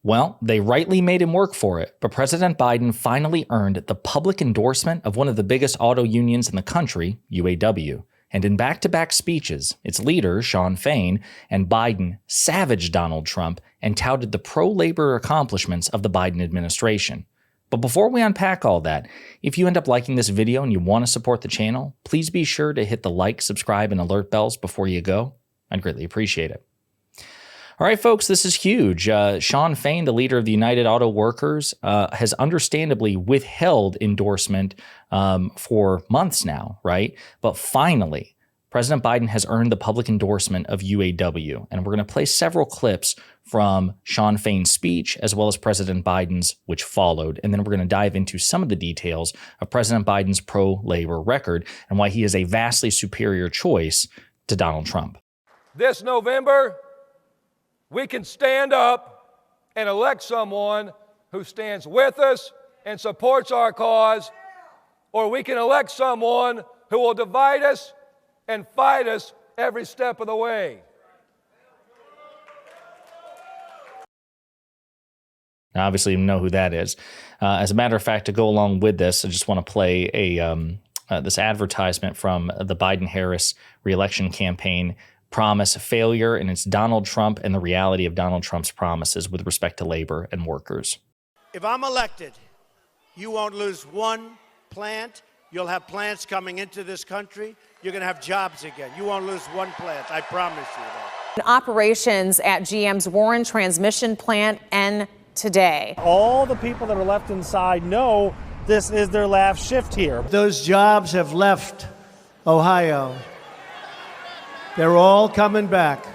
Well, they rightly made him work for it, but President Biden finally earned the public endorsement of one of the biggest auto unions in the country, UAW. And in back-to-back speeches, its leader, Shawn Fain, and Biden savaged Donald Trump and touted the pro-labor accomplishments of the Biden administration. But before we unpack all that, if you end up liking this video and you want to support the channel, please be sure to hit the like, subscribe, and alert bells before you go. I'd greatly appreciate it. All right, folks, this is huge. Shawn Fain, the leader of the United Auto Workers, has understandably withheld endorsement for months now, right? But finally, President Biden has earned the public endorsement of UAW. And we're going to play several clips from Shawn Fain's speech, as well as President Biden's, which followed. And then we're going to dive into some of the details of President Biden's pro-labor record and why he is a vastly superior choice to Donald Trump. This November, we can stand up and elect someone who stands with us and supports our cause, or we can elect someone who will divide us and fight us every step of the way. Now, obviously, you know who that is. As a matter of fact, to go along with this, I just want to play this advertisement from the Biden-Harris reelection campaign. Promise failure, and it's Donald Trump and the reality of Donald Trump's promises with respect to labor and workers. If I'm elected, you won't lose one plant. You'll have plants coming into this country. You're going to have jobs again. You won't lose one plant. I promise you that. Operations at GM's Warren transmission plant end today. All the people that are left inside know this is their last shift here. Those jobs have left Ohio. They're all coming back.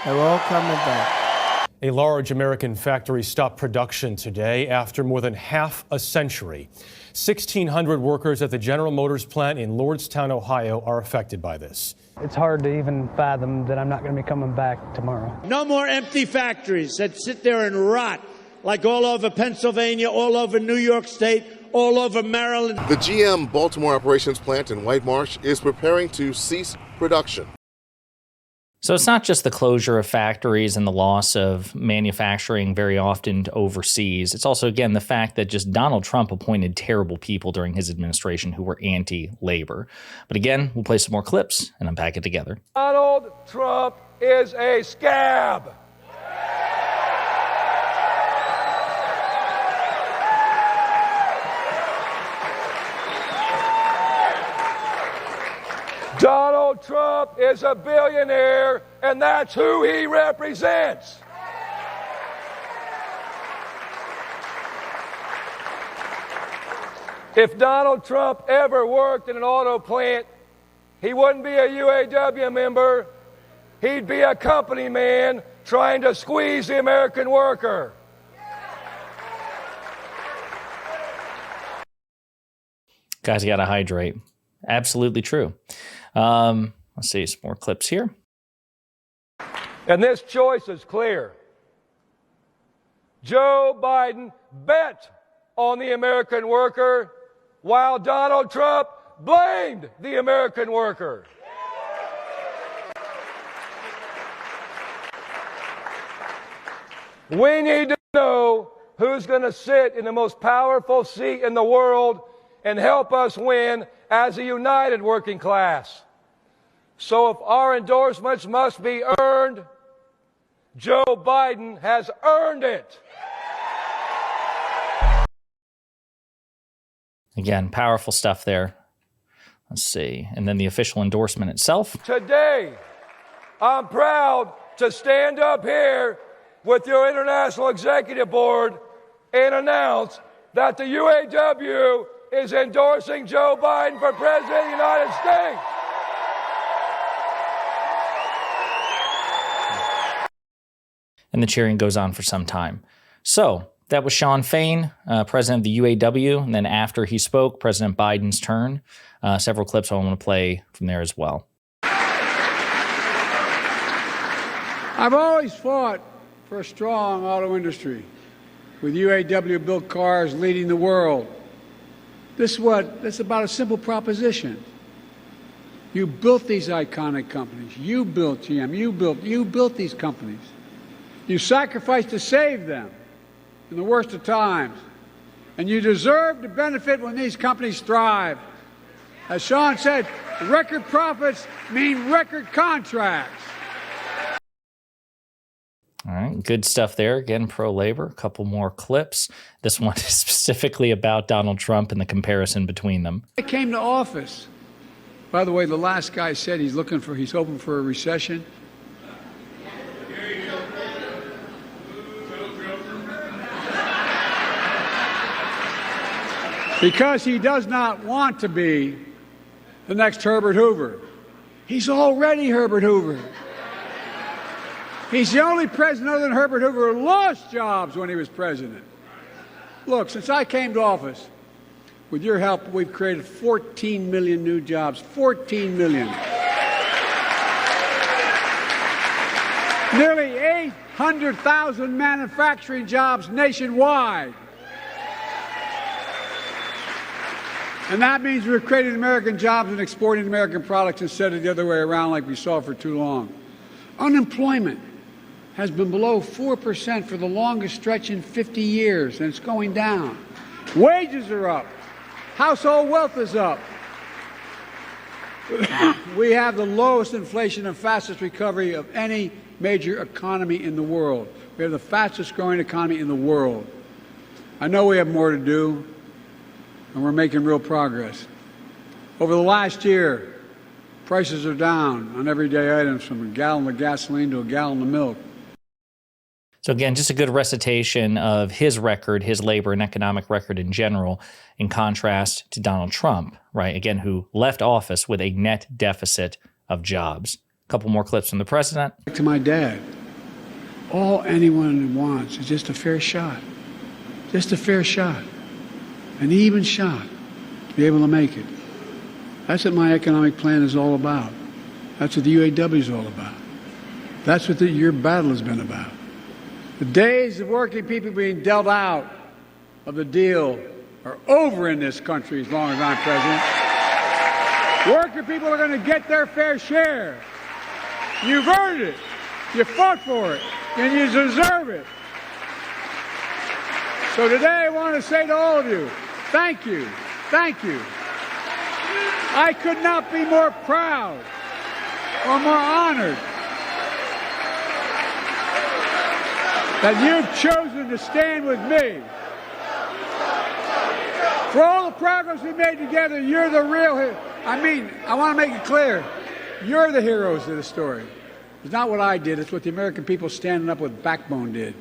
They're all coming back. A large American factory stopped production today after more than half a century. 1,600 workers at the General Motors plant in Lordstown, Ohio, are affected by this. It's hard to even fathom that I'm not going to be coming back tomorrow. No more empty factories that sit there and rot like all over Pennsylvania, all over New York State, all over Maryland. The GM Baltimore operations plant in White Marsh is preparing to cease production. So it's not just the closure of factories and the loss of manufacturing very often to overseas. It's also, again, the fact that just Donald Trump appointed terrible people during his administration who were anti-labor. But again, we'll play some more clips and unpack it together. Donald Trump is a scab. Donald Trump is a billionaire, and that's who he represents. If Donald Trump ever worked in an auto plant, he wouldn't be a UAW member. He'd be a company man trying to squeeze the American worker. Guys, you got to hydrate. Absolutely true. Let's see some more clips here. And this choice is clear. Joe Biden bet on the American worker while Donald Trump blamed the American worker. We need to know who's going to sit in the most powerful seat in the world and help us win as a united working class. So if our endorsements must be earned, Joe Biden has earned it. Again, powerful stuff there. Let's see. And then the official endorsement itself. Today, I'm proud to stand up here with your International Executive Board and announce that the UAW is endorsing Joe Biden for President of the United States. And the cheering goes on for some time. So that was Shawn Fain, president of the UAW. And then after he spoke, President Biden's turn. Several clips I want to play from there as well. I've always fought for a strong auto industry, with UAW-built cars leading the world. That's about a simple proposition. You built these iconic companies. You built GM. You built these companies. You sacrificed to save them in the worst of times. And you deserve to benefit when these companies thrive. As Shawn said, record profits mean record contracts. All right, good stuff there. Again, pro-labor. A couple more clips. This one is specifically about Donald Trump and the comparison between them. I came to office. By the way, the last guy said he's hoping for a recession. Because he does not want to be the next Herbert Hoover. He's already Herbert Hoover. He's the only president other than Herbert Hoover who lost jobs when he was president. Look, since I came to office, with your help, we've created 14 million new jobs. 14 million. Nearly 800,000 manufacturing jobs nationwide. And that means we're creating American jobs and exporting American products instead of the other way around like we saw for too long. Unemployment has been below 4% for the longest stretch in 50 years, and it's going down. Wages are up. Household wealth is up. We have the lowest inflation and fastest recovery of any major economy in the world. We have the fastest growing economy in the world. I know we have more to do, and we're making real progress. Over the last year, prices are down on everyday items from a gallon of gasoline to a gallon of milk. So again, just a good recitation of his record, his labor and economic record in general, in contrast to Donald Trump, right? Again, who left office with a net deficit of jobs. A couple more clips from the president. Back to my dad. All anyone wants is just a fair shot. Just a fair shot. An even shot to be able to make it. That's what my economic plan is all about. That's what the UAW is all about. That's what your battle has been about. The days of working people being dealt out of the deal are over in this country as long as I'm president. Working people are going to get their fair share. You've earned it. You fought for it. And you deserve it. So today I want to say to all of you, thank you. Thank you. I could not be more proud or more honored that you've chosen to stand with me. For all the progress we made together, you're the real hero. I want to make it clear, you're the heroes of the story. It's not what I did, it's what the American people standing up with backbone did.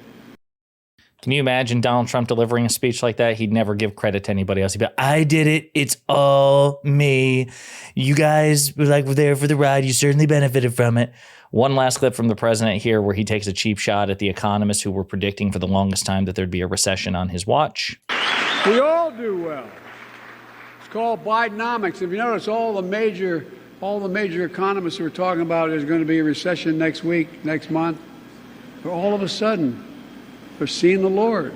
Can you imagine Donald Trump delivering a speech like that? He'd never give credit to anybody else. He'd be like, I did it. It's all me. You guys were there for the ride. You certainly benefited from it. One last clip from the president here where he takes a cheap shot at the economists who were predicting for the longest time that there'd be a recession on his watch. We all do well. It's called Bidenomics. If you notice, all the major economists who are talking about there's going to be a recession next week, next month, but all of a sudden, they're seeing the Lord.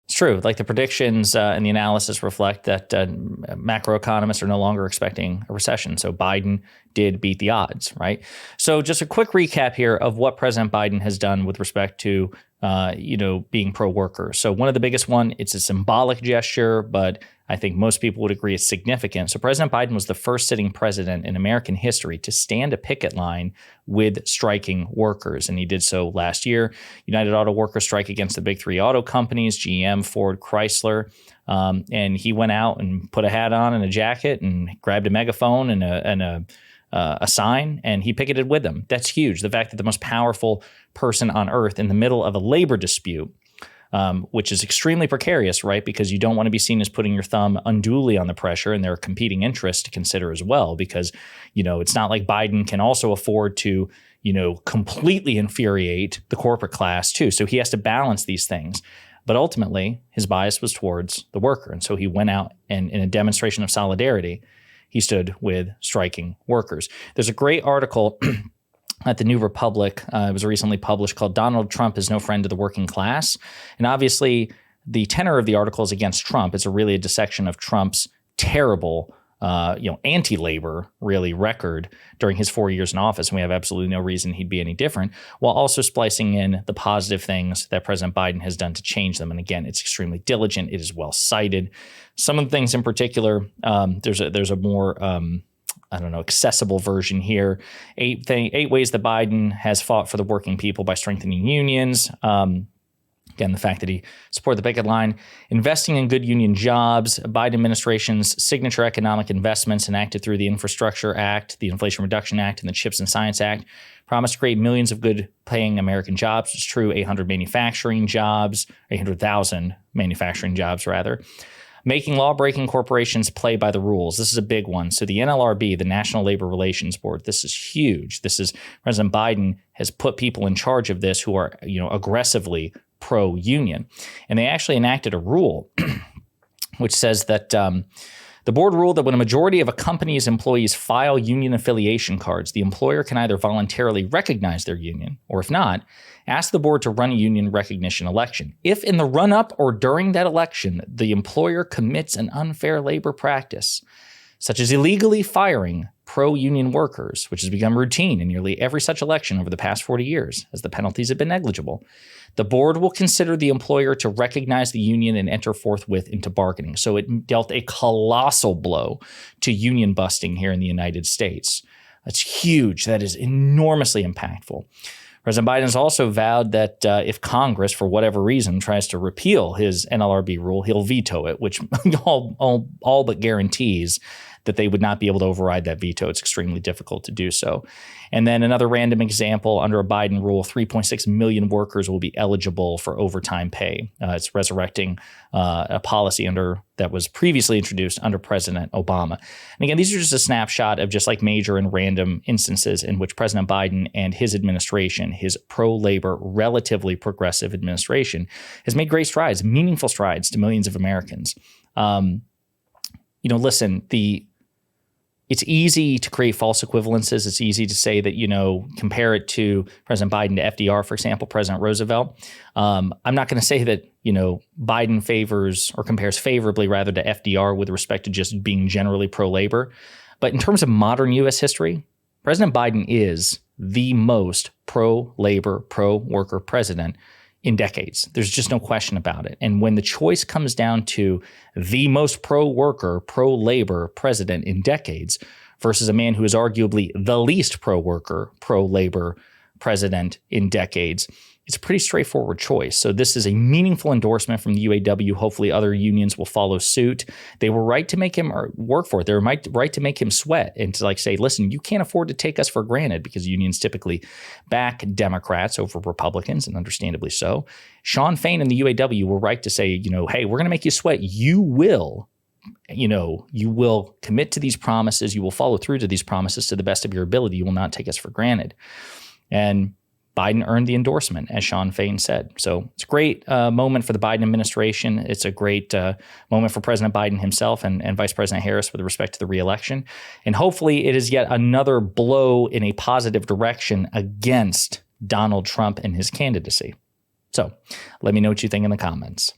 It's true. Like the predictions and the analysis reflect that macroeconomists are no longer expecting a recession. So Biden did beat the odds, right? So just a quick recap here of what President Biden has done with respect to, being pro-worker. So one of the biggest one, it's a symbolic gesture, but I think most people would agree it's significant. So President Biden was the first sitting president in American history to stand a picket line with striking workers. And he did so last year. United Auto Workers strike against the big three auto companies, GM, Ford, Chrysler. And he went out and put a hat on and a jacket and grabbed a megaphone and a sign, and he picketed with them. That's huge. The fact that the most powerful person on earth in the middle of a labor dispute, which is extremely precarious, right? Because you don't want to be seen as putting your thumb unduly on the pressure, and there are competing interests to consider as well, because, it's not like Biden can also afford to, completely infuriate the corporate class too. So he has to balance these things. But ultimately, his bias was towards the worker. And so he went out and in a demonstration of solidarity, he stood with striking workers. There's a great article at the New Republic. It was recently published called "Donald Trump is No Friend to the Working Class." And obviously, the tenor of the article is against Trump. It's really a dissection of Trump's terrible anti-labor really record during his 4 years in office, and we have absolutely no reason he'd be any different, while also splicing in the positive things that President Biden has done to change them. And again, it's extremely diligent. It is well cited. Some of the things in particular, there's a more accessible version here. 8 ways that Biden has fought for the working people by strengthening unions. Again, the fact that he supported the picket line, investing in good union jobs, Biden administration's signature economic investments enacted through the Infrastructure Act, the Inflation Reduction Act, and the CHIPS and Science Act promised to create millions of good-paying American jobs. It's true, 800,000 manufacturing jobs, rather. Making law-breaking corporations play by the rules. This is a big one. So the NLRB, the National Labor Relations Board, this is huge. This is President Biden has put people in charge of this who are, aggressively pro-union. And they actually enacted a rule which says that the board ruled that when a majority of a company's employees file union affiliation cards, the employer can either voluntarily recognize their union, or if not, ask the board to run a union recognition election. If in the run-up or during that election, the employer commits an unfair labor practice, such as illegally firing pro-union workers, which has become routine in nearly every such election over the past 40 years, as the penalties have been negligible, the board will consider the employer to recognize the union and enter forthwith into bargaining. So it dealt a colossal blow to union busting here in the United States. That's huge. That is enormously impactful. President Biden has also vowed that if Congress, for whatever reason, tries to repeal his NLRB rule, he'll veto it, which all but guarantees that they would not be able to override that veto. It's extremely difficult to do so. And then another random example, under a Biden rule, 3.6 million workers will be eligible for overtime pay. It's resurrecting a policy that was previously introduced under President Obama. And again, these are just a snapshot of just like major and random instances in which President Biden and his administration, his pro-labor, relatively progressive administration, has made great strides, meaningful strides to millions of Americans. Listen, it's easy to create false equivalences. It's easy to say that, compare it to President Biden to FDR, for example, President Roosevelt. I'm not going to say that, Biden favors or compares favorably rather to FDR with respect to just being generally pro-labor. But in terms of modern U.S. history, President Biden is the most pro-labor, pro-worker president in decades. There's just no question about it. And when the choice comes down to the most pro-worker, pro-labor president in decades versus a man who is arguably the least pro-worker, pro-labor president in decades, it's a pretty straightforward choice. So this is a meaningful endorsement from the UAW. Hopefully other unions will follow suit. They were right to make him work for it. They were right to make him sweat and to say, listen, you can't afford to take us for granted, because unions typically back Democrats over Republicans, and understandably so. Shawn Fain and the UAW were right to say, hey, we're going to make you sweat. You will commit to these promises. You will follow through to these promises to the best of your ability. You will not take us for granted. And Biden earned the endorsement, as Shawn Fain said. So it's a great moment for the Biden administration. It's a great moment for President Biden himself and Vice President Harris with respect to the reelection. And hopefully it is yet another blow in a positive direction against Donald Trump and his candidacy. So let me know what you think in the comments.